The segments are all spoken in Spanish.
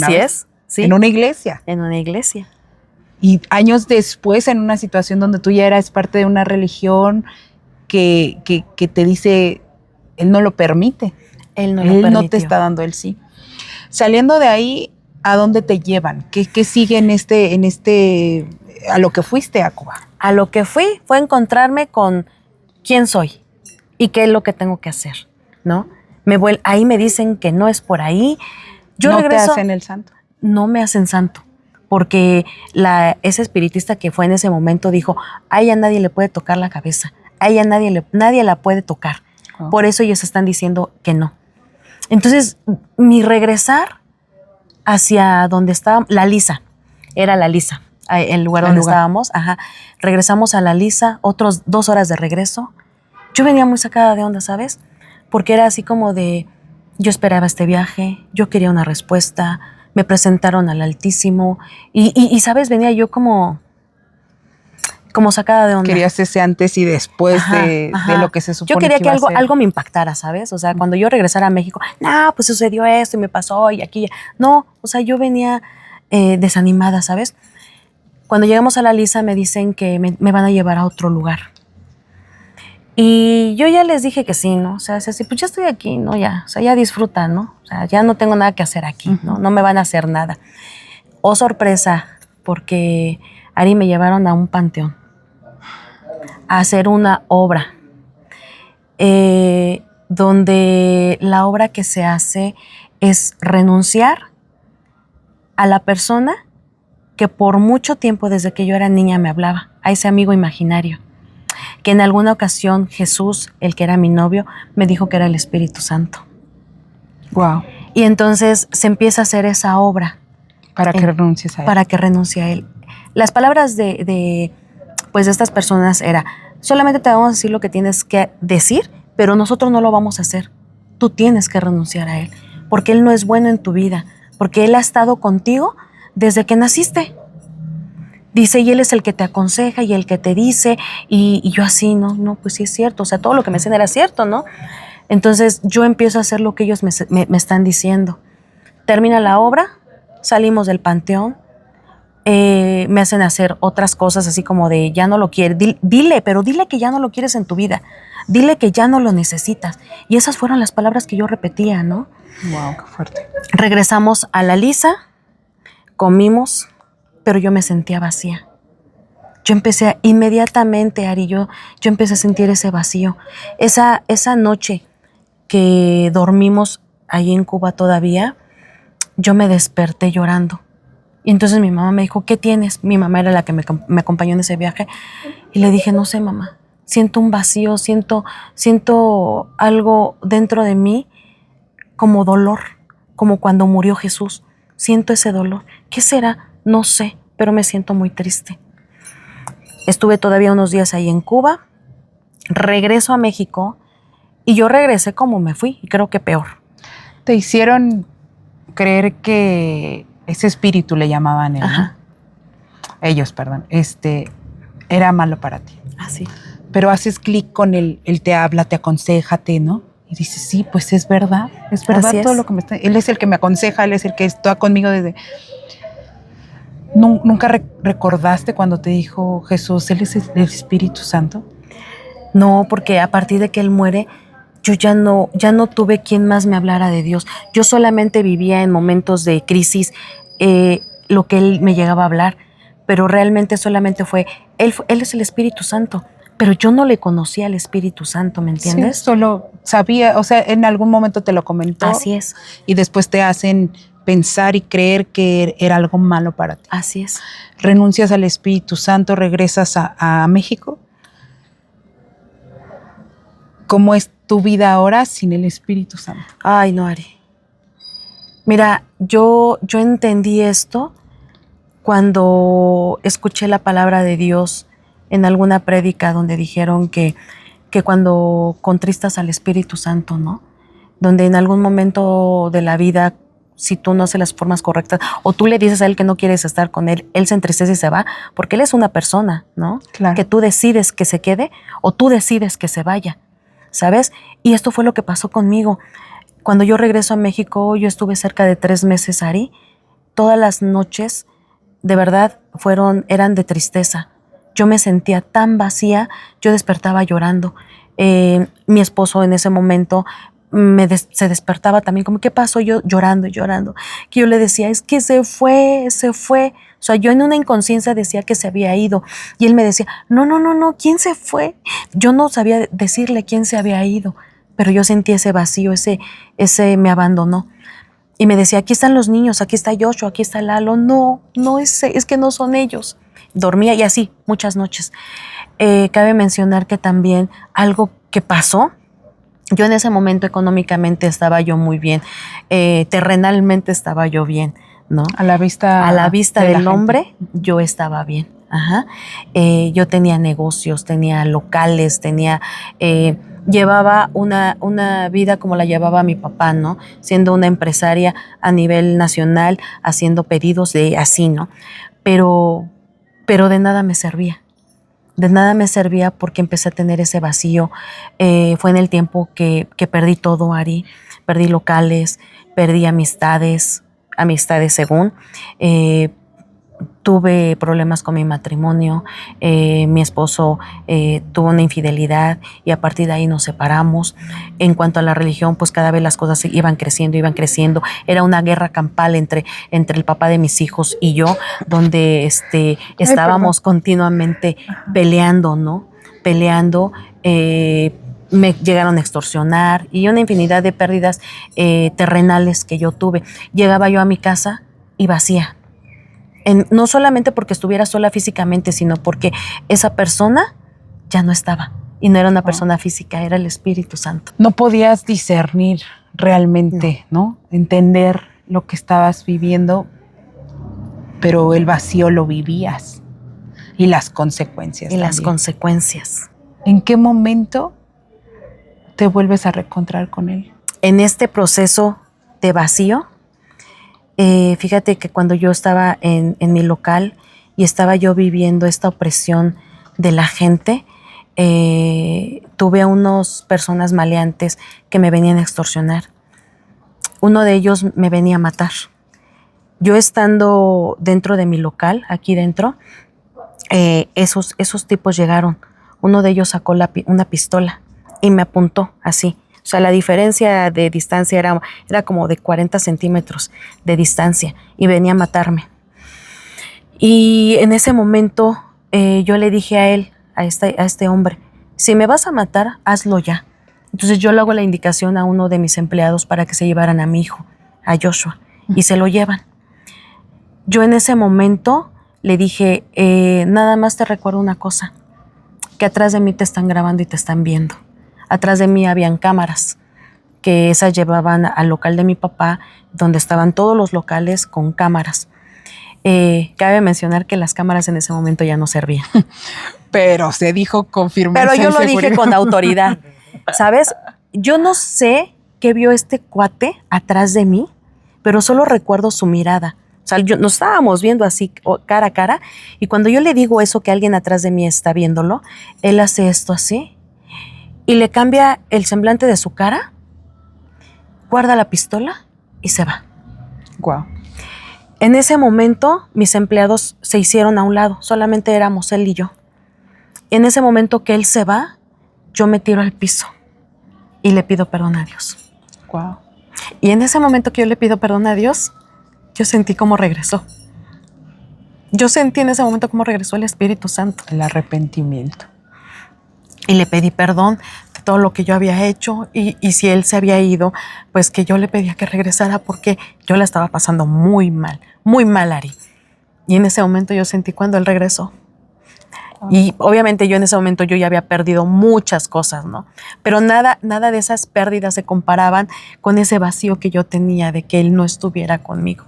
Así es, sí. En una iglesia. En una iglesia. Y años después, en una situación donde tú ya eras parte de una religión que te dice, él no lo permite. Él no Él lo no te está dando el sí. Saliendo de ahí, ¿a dónde te llevan? ¿Qué sigue a lo que fuiste a Cuba? A lo que fui fue encontrarme con quién soy y qué es lo que tengo que hacer, ¿no? Ahí me dicen que no es por ahí. Yo ¿No regreso, te hacen el santo? No me hacen santo, porque ese espiritista que fue en ese momento dijo, a ella nadie le puede tocar la cabeza, a ella nadie la puede tocar. Oh. Por eso ellos están diciendo que no. Entonces, mi regresar hacia donde estaba, La Lisa, era La Lisa, el lugar donde estábamos, regresamos a La Lisa, otros 2 horas de regreso. Yo venía muy sacada de onda, ¿sabes? Porque era así como de, yo esperaba este viaje, yo quería una respuesta, me presentaron al Altísimo y ¿sabes? Venía yo como sacada de onda. Querías ese antes y después de lo que se supone yo quería que iba a ser. algo me impactara, ¿sabes? O sea, cuando yo regresara a México, no, pues sucedió esto y me pasó y aquí. No, o sea, yo venía desanimada, ¿sabes? Cuando llegamos a La Lisa me dicen que me van a llevar a otro lugar. Y yo ya les dije que sí, ¿no? O sea, pues ya estoy aquí, ¿no? Ya, o sea, ya disfruta, ¿no? O sea, ya no tengo nada que hacer aquí, ¿no? No me van a hacer nada. Oh, sorpresa, porque Ari me llevaron a un panteón a hacer una obra, donde la obra que se hace es renunciar a la persona que por mucho tiempo, desde que yo era niña, me hablaba, a ese amigo imaginario, que en alguna ocasión Jesús, el que era mi novio, me dijo que era el Espíritu Santo. Wow. Y entonces se empieza a hacer esa obra. Para que renuncies a él. Para que renuncie a él. Las palabras de estas personas era, solamente te vamos a decir lo que tienes que decir, pero nosotros no lo vamos a hacer. Tú tienes que renunciar a él, porque él no es bueno en tu vida, porque él ha estado contigo desde que naciste. Dice, y él es el que te aconseja y el que te dice, y yo así, no, pues sí es cierto, o sea, todo lo que me decían era cierto, ¿no? Entonces yo empiezo a hacer lo que ellos me están diciendo. Termina la obra, salimos del panteón, me hacen hacer otras cosas así como de, ya no lo quieres, dile que ya no lo quieres en tu vida, dile que ya no lo necesitas. Y esas fueron las palabras que yo repetía, ¿no? Wow, qué fuerte. Regresamos a La Lisa, comimos, pero yo me sentía vacía. Yo empecé inmediatamente, Ari, yo empecé a sentir ese vacío. Esa noche que dormimos ahí en Cuba todavía, yo me desperté llorando. Y entonces mi mamá me dijo, ¿qué tienes? Mi mamá era la que me acompañó en ese viaje. Y le dije, no sé, mamá, siento un vacío, siento algo dentro de mí como dolor, como cuando murió Jesús. Siento ese dolor. ¿Qué será? No sé, pero me siento muy triste. Estuve todavía unos días ahí en Cuba, regreso a México y yo regresé como me fui, y creo que peor. ¿Te hicieron creer que ese espíritu, le llamaban él, ¿no? Ellos, perdón, era malo para ti? Así. Pero haces clic con él te habla, te aconseja, ¿no? Y dices, sí, pues es verdad todo lo que me está... Él es el que me aconseja, él es el que está conmigo desde... ¿Nunca recordaste cuando te dijo Jesús, él es el Espíritu Santo? No, porque a partir de que él muere, yo ya no tuve quien más me hablara de Dios. Yo solamente vivía en momentos de crisis lo que él me llegaba a hablar, pero realmente solamente fue, él es el Espíritu Santo, pero yo no le conocía al Espíritu Santo, ¿me entiendes? Sí, solo sabía, o sea, en algún momento te lo comentó. Así es. Y después te hacen pensar y creer que era algo malo para ti. Así es. Renuncias al Espíritu Santo, regresas a México. ¿Cómo es tu vida ahora sin el Espíritu Santo? Ay, no, Ari. Mira, yo entendí esto cuando escuché la palabra de Dios en alguna prédica donde dijeron que cuando contristas al Espíritu Santo, ¿no? Donde en algún momento de la vida, si tú no haces las formas correctas, o tú le dices a él que no quieres estar con él, él se entristece y se va, porque él es una persona, ¿no? Claro. Que tú decides que se quede o tú decides que se vaya, ¿sabes? Y esto fue lo que pasó conmigo. Cuando yo regreso a México, yo estuve cerca de 3 meses, Ari, todas las noches, de verdad, eran de tristeza. Yo me sentía tan vacía, yo despertaba llorando. Mi esposo en ese momento se despertaba también, como, ¿qué pasó? Yo llorando y llorando. Que yo le decía, es que se fue. O sea, yo en una inconsciencia decía que se había ido. Y él me decía, no, ¿quién se fue? Yo no sabía decirle quién se había ido, pero yo sentí ese vacío, ese me abandonó. Y me decía, aquí están los niños, aquí está Joshua, aquí está Lalo. No, es que no son ellos. Dormía y así, muchas noches. Cabe mencionar que también algo que pasó, yo en ese momento económicamente estaba yo muy bien, terrenalmente estaba yo bien, ¿no? A la vista del hombre, yo estaba bien. Ajá. Yo tenía negocios, tenía locales, llevaba una vida como la llevaba mi papá, ¿no? Siendo una empresaria a nivel nacional, haciendo pedidos de así, ¿no? Pero de nada me servía. De nada me servía porque empecé a tener ese vacío. Fue en el tiempo que perdí todo, Ari. Perdí locales, perdí amistades según. Tuve problemas con mi matrimonio, mi esposo tuvo una infidelidad y a partir de ahí nos separamos. En cuanto a la religión, pues cada vez las cosas iban creciendo. Era una guerra campal entre el papá de mis hijos y yo, donde estábamos continuamente peleando, ¿no? Me llegaron a extorsionar y una infinidad de pérdidas terrenales que yo tuve. Llegaba yo a mi casa y vacía. No solamente porque estuviera sola físicamente, sino porque esa persona ya no estaba. Y no era una persona física, era el Espíritu Santo. No podías discernir realmente, ¿no? Entender lo que estabas viviendo, pero el vacío lo vivías. Y las consecuencias. Las consecuencias. ¿En qué momento te vuelves a reencontrar con él? En este proceso de vacío, fíjate que cuando yo estaba en mi local y estaba yo viviendo esta opresión de la gente, tuve a unas personas maleantes que me venían a extorsionar. Uno de ellos me venía a matar. Yo estando dentro de mi local, aquí dentro, esos tipos llegaron. Uno de ellos sacó una pistola y me apuntó así. O sea, la diferencia de distancia era como de 40 centímetros de distancia y venía a matarme. Y en ese momento yo le dije a él, a este hombre, si me vas a matar, hazlo ya. Entonces yo le hago la indicación a uno de mis empleados para que se llevaran a mi hijo, a Joshua, y se lo llevan. Yo en ese momento le dije, nada más te recuerdo una cosa, que atrás de mí te están grabando y te están viendo. Atrás de mí habían cámaras, que esas llevaban al local de mi papá, donde estaban todos los locales con cámaras. Cabe mencionar que las cámaras en ese momento ya no servían. Pero se dijo con firmeza. Pero yo lo dije con autoridad, ¿sabes? Yo no sé qué vio este cuate atrás de mí, pero solo recuerdo su mirada. O sea, nos estábamos viendo así cara a cara, y cuando yo le digo eso, que alguien atrás de mí está viéndolo, él hace esto así, y le cambia el semblante de su cara, guarda la pistola y se va. Wow. En ese momento, mis empleados se hicieron a un lado, solamente éramos él y yo. En ese momento que él se va, yo me tiro al piso y le pido perdón a Dios. Wow. Y en ese momento que yo le pido perdón a Dios, yo sentí cómo regresó. Yo sentí en ese momento cómo regresó el Espíritu Santo. El arrepentimiento. Y le pedí perdón de todo lo que yo había hecho y si él se había ido, pues que yo le pedía que regresara porque yo la estaba pasando muy mal, Ari. Y en ese momento yo sentí cuando él regresó. Y obviamente yo en ese momento yo ya había perdido muchas cosas, ¿no? Pero nada de esas pérdidas se comparaban con ese vacío que yo tenía de que él no estuviera conmigo.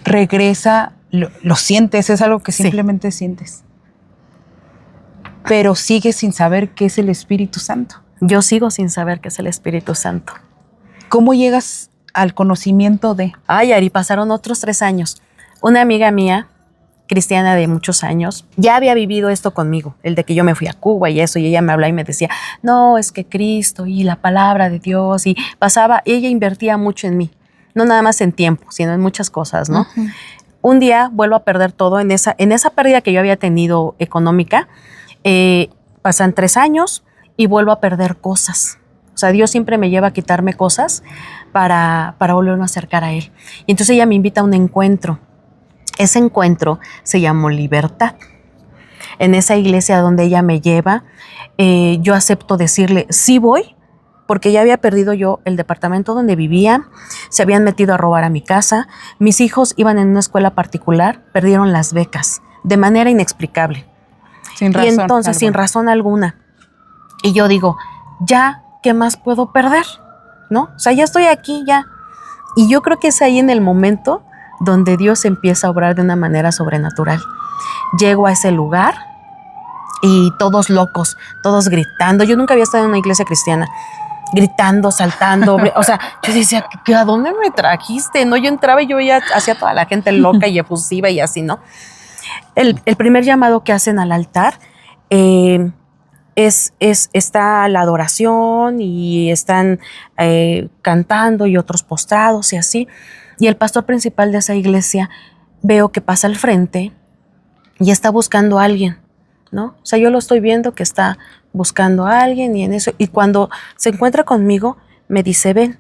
Regresa, lo sientes, es algo que simplemente sientes. Pero sigues sin saber qué es el Espíritu Santo. Yo sigo sin saber qué es el Espíritu Santo. ¿Cómo llegas al conocimiento de? Ay, Ari, pasaron otros 3 años. Una amiga mía, cristiana de muchos años, ya había vivido esto conmigo, el de que yo me fui a Cuba y eso, y ella me hablaba y me decía, no, es que Cristo y la palabra de Dios, y ella invertía mucho en mí, no nada más en tiempo, sino en muchas cosas, ¿no? Un día vuelvo a perder todo en esa pérdida que yo había tenido económica. Pasan 3 años y vuelvo a perder cosas. O sea, Dios siempre me lleva a quitarme cosas para volverme a acercar a Él. Y entonces ella me invita a un encuentro. Ese encuentro se llamó Libertad. En esa iglesia donde ella me lleva, yo acepto decirle, sí voy, porque ya había perdido yo el departamento donde vivía, se habían metido a robar a mi casa, mis hijos iban en una escuela particular, perdieron las becas de manera inexplicable. Sin razón. Y entonces, sin razón alguna. Y yo digo, ya, ¿qué más puedo perder? ¿No? O sea, ya estoy aquí, ya. Y yo creo que es ahí en el momento donde Dios empieza a obrar de una manera sobrenatural. Llego a ese lugar y todos locos, todos gritando. Yo nunca había estado en una iglesia cristiana. Gritando, saltando, o sea, yo decía, ¿a dónde me trajiste? No, yo entraba y yo veía hacia toda la gente loca y efusiva y así, ¿no? El primer llamado que hacen al altar está la adoración y están cantando y otros postrados y así. Y el pastor principal de esa iglesia veo que pasa al frente y está buscando a alguien, ¿no? O sea, yo lo estoy viendo que está buscando a alguien y en eso. Y cuando se encuentra conmigo, me dice, ven.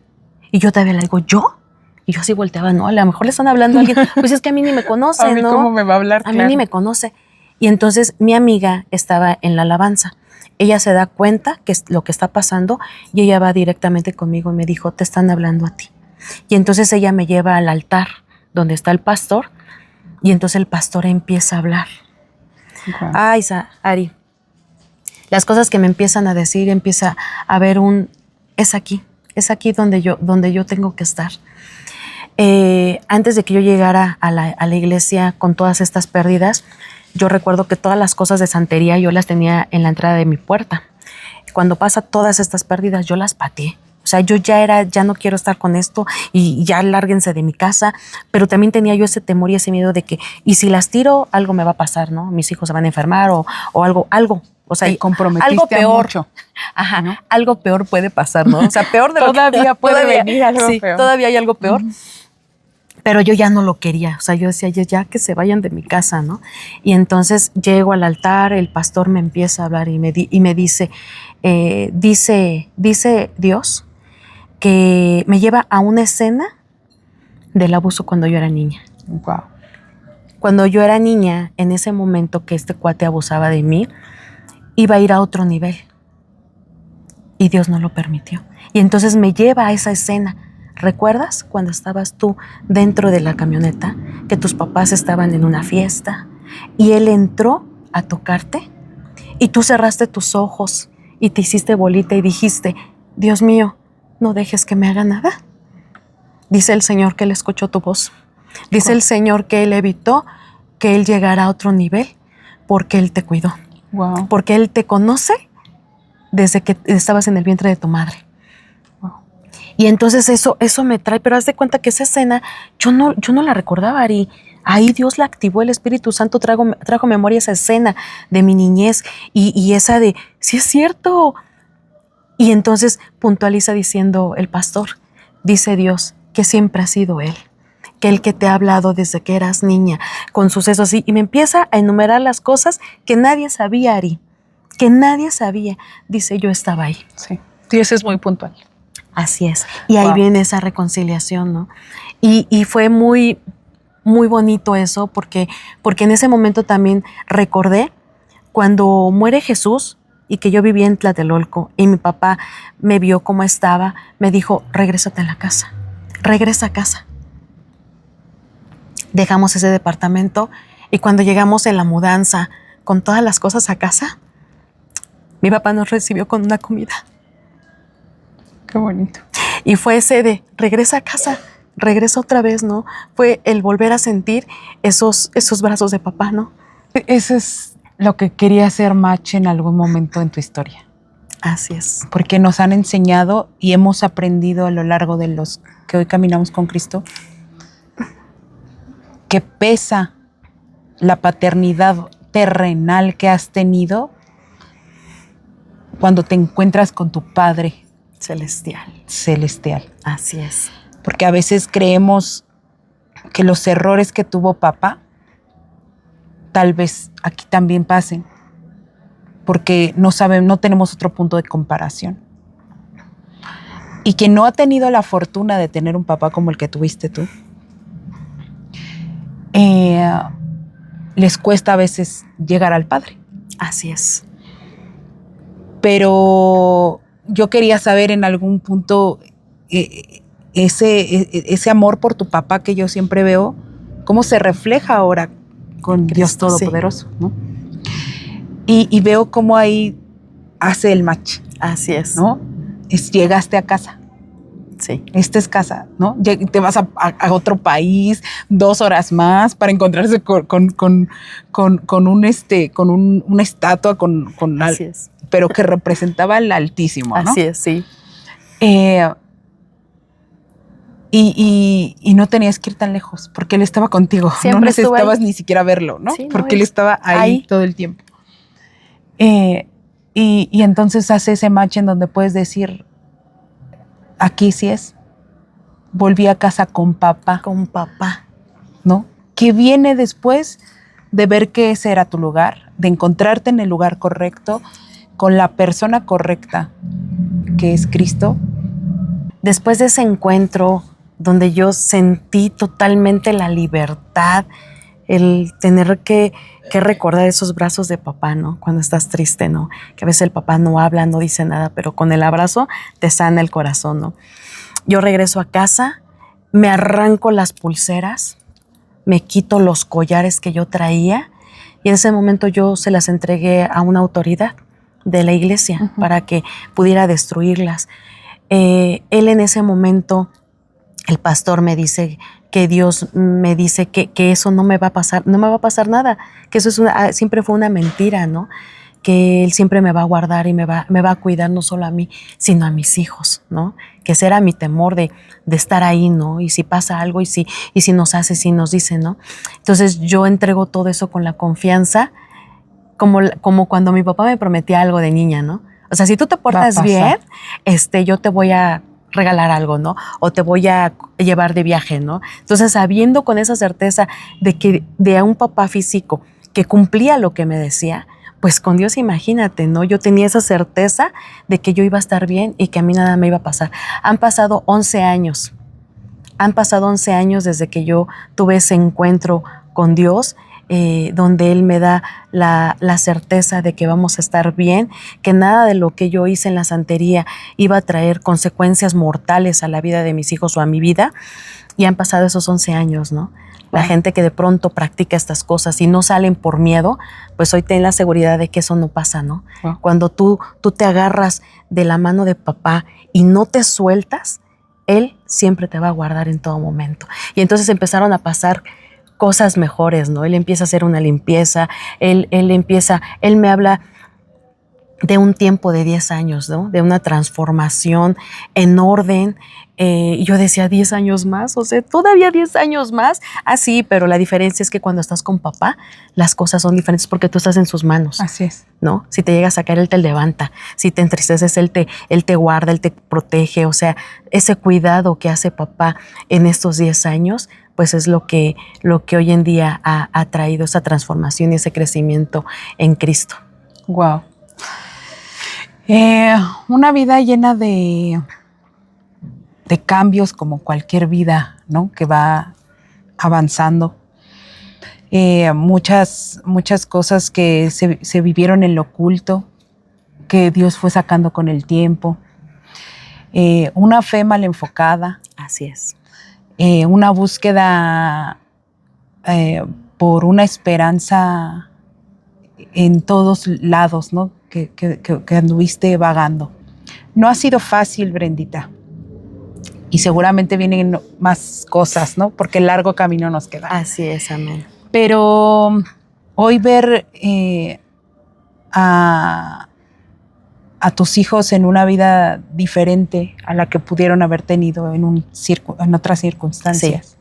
Y yo todavía le digo, ¿yo? Y yo así volteaba, no, a lo mejor le están hablando a alguien. Pues es que a mí ni me conoce, ¿A mí ¿no? cómo me va a hablar? A mí ni me conoce. Y entonces mi amiga estaba en la alabanza. Ella se da cuenta que es lo que está pasando y ella va directamente conmigo y me dijo, te están hablando a ti. Y entonces ella me lleva al altar donde está el pastor y entonces el pastor empieza a hablar. Wow. Ay, Ari, las cosas que me empiezan a decir, empieza a ver es aquí donde yo tengo que estar. Antes de que yo llegara a la iglesia con todas estas pérdidas, yo recuerdo que todas las cosas de santería yo las tenía en la entrada de mi puerta. Cuando pasa todas estas pérdidas, yo las pateé. O sea, yo ya no quiero estar con esto y ya lárguense de mi casa, pero también tenía yo ese temor y ese miedo de que, y si las tiro, algo me va a pasar, ¿no? Mis hijos se van a enfermar o algo. O sea, te comprometiste algo peor. Mucho. Ajá, ¿no? Algo peor puede pasar, ¿no? O sea, peor de lo Todavía puede venir algo sí, peor. Todavía hay algo peor. Pero yo ya no lo quería, o sea, yo decía, ya que se vayan de mi casa, ¿no? Y entonces llego al altar, el pastor me empieza a hablar y me dice, dice Dios que me lleva a una escena del abuso cuando yo era niña. Wow. Cuando yo era niña, en ese momento que este cuate abusaba de mí, iba a ir a otro nivel. Y Dios no lo permitió. Y entonces me lleva a esa escena. ¿Recuerdas cuando estabas tú dentro de la camioneta, que tus papás estaban en una fiesta y él entró a tocarte y tú cerraste tus ojos y te hiciste bolita y dijiste, Dios mío, no dejes que me haga nada? Dice el Señor que él escuchó tu voz. Dice el Señor que él evitó que él llegara a otro nivel porque él te cuidó. Wow. Porque él te conoce desde que estabas en el vientre de tu madre. Y entonces eso me trae, pero haz de cuenta que esa escena yo no la recordaba, Ari. Ahí Dios la activó, el Espíritu Santo trajo memoria esa escena de mi niñez y esa de, sí es cierto. Y entonces puntualiza diciendo el pastor, dice Dios que siempre ha sido Él, que el que te ha hablado desde que eras niña, con sucesos así. Y me empieza a enumerar las cosas que nadie sabía, Ari, que nadie sabía. Dice, yo estaba ahí. Sí, Dios es muy puntual. Así es. Y ahí viene esa reconciliación, ¿no? Y fue muy, muy bonito eso porque en ese momento también recordé cuando muere Jesús y que yo vivía en Tlatelolco y mi papá me vio cómo estaba, me dijo, regrésate a la casa, regresa a casa. Dejamos ese departamento y cuando llegamos en la mudanza con todas las cosas a casa, mi papá nos recibió con una comida. Qué bonito. Y fue ese de regresa a casa, regresa otra vez, ¿no? Fue el volver a sentir esos brazos de papá, ¿no? Eso es lo que quería hacer Match en algún momento en tu historia. Así es. Porque nos han enseñado y hemos aprendido a lo largo de los que hoy caminamos con Cristo que pesa la paternidad terrenal que has tenido cuando te encuentras con tu Padre celestial. Celestial. Así es. Porque a veces creemos que los errores que tuvo papá, tal vez aquí también pasen, porque no tenemos otro punto de comparación. Y quien no ha tenido la fortuna de tener un papá como el que tuviste tú, les cuesta a veces llegar al Padre. Así es. Pero yo quería saber en algún punto ese amor por tu papá que yo siempre veo, cómo se refleja ahora con Cristo, Dios Todopoderoso, sí, ¿no? Y veo cómo ahí hace el match. Así es. ¿No? Llegaste a casa. Sí. Esta es casa, ¿no? Te vas a otro país 2 horas más para encontrarse con una estatua Así es. pero que representaba al Altísimo, ¿no? Así es, sí. Y no tenías que ir tan lejos, porque Él estaba contigo. Siempre no necesitabas ni siquiera verlo, ¿no? Sí, porque Él estaba ahí todo el tiempo. Y entonces hace ese match en donde puedes decir, aquí sí es. Volví a casa con papá. Con papá. ¿No? Que viene después de ver que ese era tu lugar, de encontrarte en el lugar correcto, con la persona correcta, que es Cristo. Después de ese encuentro donde yo sentí totalmente la libertad, el tener que recordar esos brazos de papá, ¿no? Cuando estás triste, ¿no? Que a veces el papá no habla, no dice nada, pero con el abrazo te sana el corazón, ¿no? Yo regreso a casa, me arranco las pulseras, me quito los collares que yo traía y en ese momento yo se las entregué a una autoridad de la iglesia para que pudiera destruirlas. Él en ese momento, el pastor me dice que Dios me dice que eso no me va a pasar nada, que eso siempre fue una mentira, ¿no? Que Él siempre me va a guardar y me va a cuidar no solo a mí, sino a mis hijos, ¿no? Que ese era mi temor de estar ahí, ¿no? Y si pasa algo y si nos hace, si nos dice, ¿no? Entonces yo entrego todo eso con la confianza, como cuando mi papá me prometía algo de niña, ¿no? O sea, si tú te portas bien, yo te voy a regalar algo, ¿no? O te voy a llevar de viaje, ¿no? Entonces, sabiendo con esa certeza de que de un papá físico que cumplía lo que me decía, pues con Dios imagínate, ¿no? Yo tenía esa certeza de que yo iba a estar bien y que a mí nada me iba a pasar. Han pasado 11 años. Han pasado 11 años desde que yo tuve ese encuentro con Dios, donde Él me da la certeza de que vamos a estar bien, que nada de lo que yo hice en la santería iba a traer consecuencias mortales a la vida de mis hijos o a mi vida. Y han pasado esos 11 años, ¿no? La gente que de pronto practica estas cosas y no salen por miedo, pues hoy ten la seguridad de que eso no pasa, ¿no? Cuando tú te agarras de la mano de papá y no te sueltas, Él siempre te va a guardar en todo momento. Y entonces empezaron a pasar cosas mejores, ¿no? Él empieza a hacer una limpieza, él me habla de un tiempo de 10 años, ¿no? De una transformación en orden. Yo decía 10 años más, o sea, todavía 10 años más. Ah, sí, pero la diferencia es que cuando estás con papá, las cosas son diferentes porque tú estás en sus manos. Así es. ¿No? Si te llegas a caer, Él te levanta. Si te entristeces, Él te guarda, Él te protege. O sea, ese cuidado que hace papá en estos 10 años, pues es lo que hoy en día ha traído esa transformación y ese crecimiento en Cristo. Wow. Una vida llena de cambios, como cualquier vida, ¿no? Que va avanzando. Muchas cosas que se vivieron en lo oculto, que Dios fue sacando con el tiempo. Una fe mal enfocada. Así es. Una búsqueda por una esperanza en todos lados, ¿no? Que anduviste vagando. No ha sido fácil, Brendita. Y seguramente vienen más cosas, ¿no? Porque el largo camino nos queda. Así es, amén. Pero hoy ver a tus hijos en una vida diferente a la que pudieron haber tenido en otras circunstancias. Sí.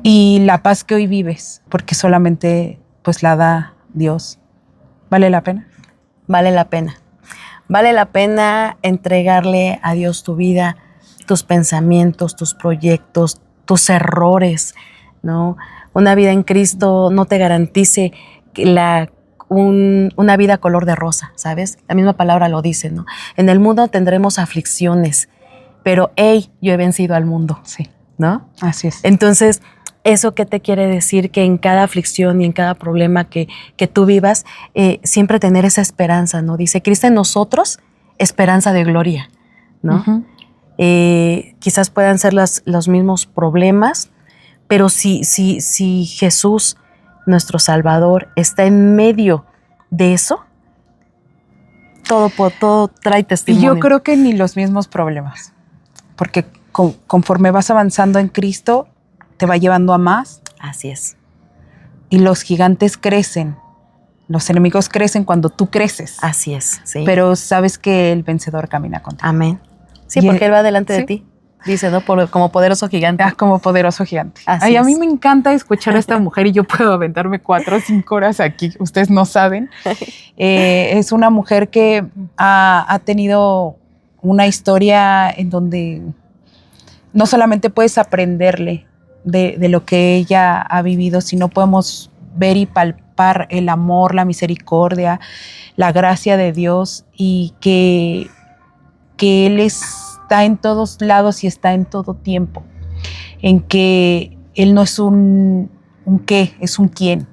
Y la paz que hoy vives, porque solamente pues la da Dios. ¿Vale la pena? Vale la pena. Vale la pena entregarle a Dios tu vida, tus pensamientos, tus proyectos, tus errores. ¿no? Una vida en Cristo no te garantice una vida color de rosa, ¿sabes? La misma palabra lo dice, ¿no? En el mundo tendremos aflicciones, pero hey, yo he vencido al mundo. Sí. ¿No? Así es. Entonces, ¿eso qué te quiere decir? Que en cada aflicción y en cada problema que tú vivas, siempre tener esa esperanza, ¿no? Dice, Cristo en nosotros, esperanza de gloria, ¿no? Uh-huh. Quizás puedan ser los mismos problemas, pero si Jesús, nuestro Salvador, está en medio de eso, todo trae Y testimonio. yo creo que ni los mismos problemas, porque conforme vas avanzando en Cristo, te va llevando a más. Así es. Y los gigantes crecen, los enemigos crecen cuando tú creces. Así es, sí. Pero sabes que el vencedor camina contigo. Amén. Sí, porque Él va delante de ti. Dice, ¿no? Como poderoso gigante. Como poderoso gigante. Así a mí es. me encanta escuchar a esta mujer y yo puedo aventarme 4 o 5 horas aquí. Ustedes no saben. Es una mujer que ha tenido una historia en donde no solamente puedes aprenderle de lo que ella ha vivido, sino podemos ver y palpar el amor, la misericordia, la gracia de Dios y que Él está en todos lados y está en todo tiempo, en que Él no es un qué, es un quién,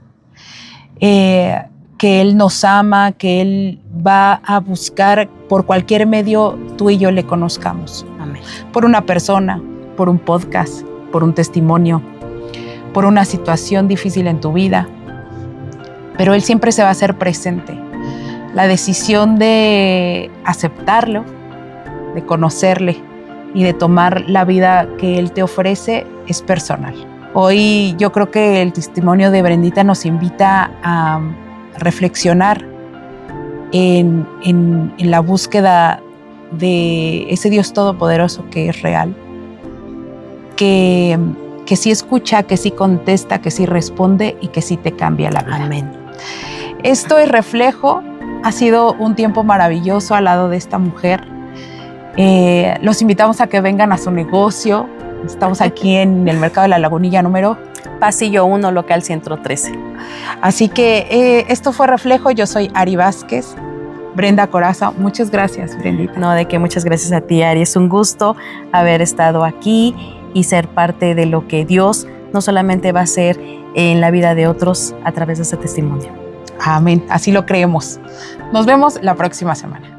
que Él nos ama, que Él va a buscar por cualquier medio tú y yo le conozcamos. Amén. Por una persona, por un podcast, por un testimonio, por una situación difícil en tu vida, pero Él siempre se va a hacer presente. La decisión de aceptarlo, de conocerle y de tomar la vida que Él te ofrece es personal. Hoy yo creo que el testimonio de Brendita nos invita a reflexionar en la búsqueda de ese Dios todopoderoso que es real, que sí escucha, que sí contesta, que sí responde y que sí te cambia la vida. Amén. Esto es Reflejo. Ha sido un tiempo maravilloso al lado de esta mujer. Los invitamos a que vengan a su negocio. Estamos aquí en el Mercado de la Lagunilla número Pasillo 1, local 113. Así que esto fue Reflejo. Yo soy Ari Vázquez. Brenda Coraza, muchas gracias, Brendita. No, de que muchas gracias a ti, Ari. Es un gusto haber estado aquí y ser parte de lo que Dios no solamente va a hacer en la vida de otros a través de ese testimonio. Amén, así lo creemos. Nos vemos la próxima semana.